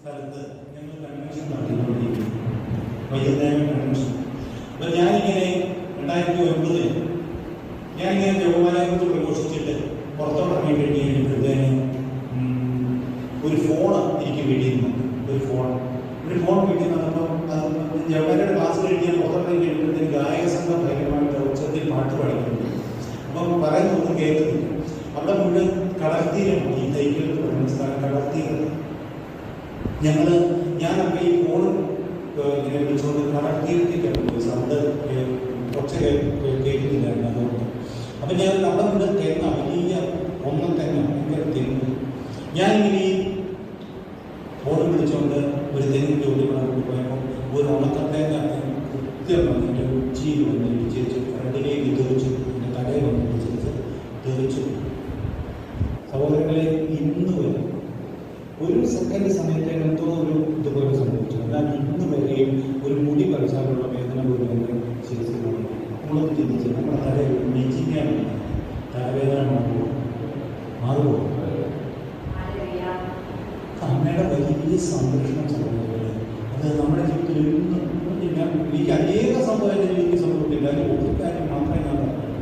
സ്ഥലത്ത് ഞങ്ങൾ കൺവെൻഷൻ നടത്തിക്കൊണ്ടിരിക്കുന്നു. വൈകുന്നേരം കൺവെൻഷൻ. അപ്പം ഞാനിങ്ങനെ 2009 ഞാനിങ്ങനെ ജപമാലയെക്കുറിച്ച് പ്രഘോഷിച്ചിട്ട് പുറത്തോട്ടിറങ്ങി കഴിഞ്ഞപ്പോഴത്തേന് ഒരു ഫോണ് എനിക്ക് വീട്ടിയിരുന്നുണ്ട്. ഒരു ഫോൺ വീട്ടിൽ നിന്നപ്പോൾ ജപമാലയുടെ ക്ലാസ് കഴിഞ്ഞ് പുറത്തോട്ടിറങ്ങി കഴിയുമ്പോഴത്തേന് ഗായക സംഘം ഭയങ്കരമായിട്ട് ഉച്ചത്തിൽ പാട്ട് പാടിക്കുന്നുണ്ട്. അപ്പം പറയുന്നൊന്നും കേൾക്കുന്നില്ല. അവിടെ മുഴുവൻ കടൽത്തീരമാണ്. ഈ തൈക്കൽ പറയുന്ന സ്ഥലം കടൽത്തീരം. ഞാനപ്പോൾ ഈ ഫോൺ ഇങ്ങനെ വിളിച്ചുകൊണ്ട് കടൽത്തീരത്തേക്കാണ് പോയി. സൗണ്ട് കുറച്ച് കേൾക്കുന്നില്ലായിരുന്നു. അതുകൊണ്ട് അപ്പം ഞാൻ അവിടെ മുഴുവൻ തേങ്ങ വലിയ ഒന്നത്തേങ്ങ ഭയങ്കര തെങ്ങ്. ഞാനിങ്ങനെ ഈ ഫോൺ വിളിച്ചുകൊണ്ട് ഒരു തെങ്ങ് ജോലി കൊണ്ട് പോയപ്പോൾ ഒരു ഉണക്കത്തേങ്ങ കൃത്യം വന്നിട്ട് ഉച്ചിയിൽ വന്ന് ഇടിച്ചു ഫ്രണ്ടിലേക്ക് തെറിച്ചു. എൻ്റെ തലയിൽ വന്ന് ഇടിച്ച് തെറിച്ചു. സഹോദരങ്ങളെ, ഇന്ന് വരെ ഒരു സെക്കൻഡ് സമയത്തേക്ക് എന്തോ ഒരു ഇതുപോലെ സംഭവിച്ചു. എന്നാൽ ഇന്ന് വരെയും ഒരു മുടി പറിച്ചാലുള്ള വേദന പോലും എൻ്റെ ശിരസിലാണ്. നമ്മളൊന്ന് ചിന്തിച്ച് നമ്മുടെ തല നെഞ്ചിങ്ങാണ് തലവേദന മാറുമോ? അമ്മയുടെ വലിയ സംരക്ഷണം സഹോദരങ്ങളെ, അത് നമ്മുടെ ജീവിതത്തിൽ ഒന്നും എനിക്ക് അനേക സംഭവങ്ങൾ എനിക്ക് സംഭവിക്കില്ല. അതിൽ ഒരു കാര്യം മാത്രമേ ഞാൻ പറഞ്ഞു.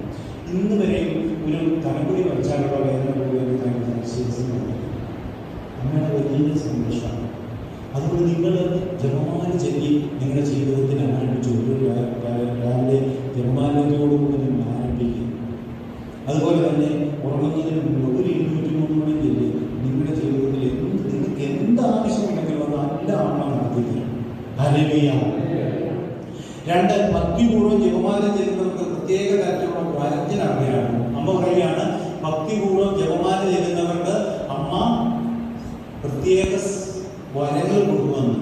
ഇന്ന് വരെയും ഒരു തലമുടി പറിച്ചാലുള്ള വേദന പോലും ശിരസിലാണ്. അമ്മയുടെ വലിയ സംരക്ഷണം. അതുകൊണ്ട് നിങ്ങൾ ജപമാല ചൊല്ലി നിങ്ങളുടെ ജീവിതത്തിൽ ആരംഭിച്ചു. രാവിലെ ജപമാലയോടുകൂടി നിങ്ങൾ ആരംഭിക്കുക. അതുപോലെ തന്നെ ഉറങ്ങുന്നതിന് മുമ്പ് ഒരു 203 മണി ചൊല്ലി നിങ്ങളുടെ ജീവിതത്തിൽ നിങ്ങൾക്ക് എന്താവശ്യമുണ്ടെങ്കിലും അത് നല്ല അമ്മ നടത്തിക്കുക. ഹല്ലേലൂയ. 2, ഭക്തിപൂർവ്വം ജപമാല ചെയ്യുന്നവർക്ക് പ്രത്യേക തരത്തിലുള്ള വരത്തിനറിയാണ്. അമ്മ പറയുകയാണ്, ഭക്തിപൂർവ്വം ജപമാല ചെയ്യുന്നവർക്ക് അമ്മ പ്രത്യേക വരങ്ങൾ കൊണ്ടുവന്നു.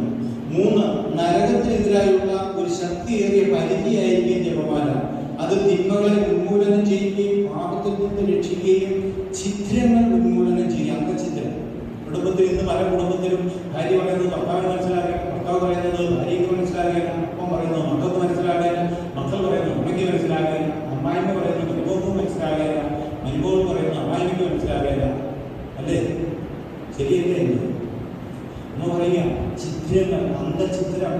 3, നരകത്തിനെതിരായുള്ള ഒരു ശക്തിയേറിയ പരിധിയായിരിക്കും ജപമാല. അത് തിന്മകളെ ഉന്മൂലനം ചെയ്യുകയും പാപത്തിൽ നിന്ന് രക്ഷിക്കുകയും ഛിദ്രങ്ങൾ ഉന്മൂലനം ചെയ്യും. അംഗഛിദ്രം കുടുംബത്തിൽ ഇന്ന് പല കുടുംബത്തിലും ഭാര്യ പറയുന്നത് ഭർത്താവിന് മനസ്സിലാക്കാൻ, ഭർത്താവ് പറയുന്നത് ഭാര്യയ്ക്ക് മനസ്സിലാക്കാൻ, അപ്പം പറയുന്നത് മക്കൾക്ക് മനസ്സിലാക്കാൻ, മക്കൾ പറയുന്നത് അമ്മയ്ക്ക് മനസ്സിലാക്കാൻ, അമ്മായിമ്മ പറയുന്നത് മരുമോൾക്ക് മനസ്സിലാകാൻ, മരുമോൾ പറയുന്നത് അമ്മായിമ്മയ്ക്ക് മനസ്സിലാകാൻ. അല്ലേ? ശരിയല്ലേ? എന്ന് പറയുക ചിത്രങ്ങൾ, അന്തഛിദ്രം,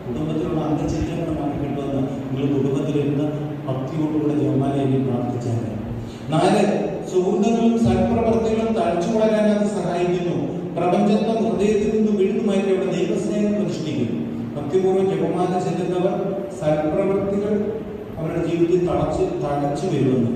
കുടുംബത്തിലുള്ള അന്തഛിദ്രങ്ങൾ മാറ്റിക്കിട്ടുമെന്ന് നിങ്ങൾ കുടുംബത്തിൽ ഇന്ന് ഭക്തിയോടുകൂടെ ജപമാലയിൽ പ്രാർത്ഥിച്ചാൽ. 4, സുഹൃത്തുക്കളും സൽപ്രവർത്തികളും തഴച്ചു വളരാൻ അത് സഹായിക്കുന്നു. പ്രപഞ്ചത്വം ഹൃദയത്തിൽ നിന്ന് വിഴുന്നുമാറ്റി അവിടെ ദൈവസ്നേഹം പ്രതിഷ്ഠിക്കുന്നു. ഭക്തിപൂർവ്വം ജപമാല ചെല്ലുന്നവർ സൽപ്രവർത്തികൾ അവരുടെ ജീവിതത്തിൽ തഴച്ചു വരുമെന്ന്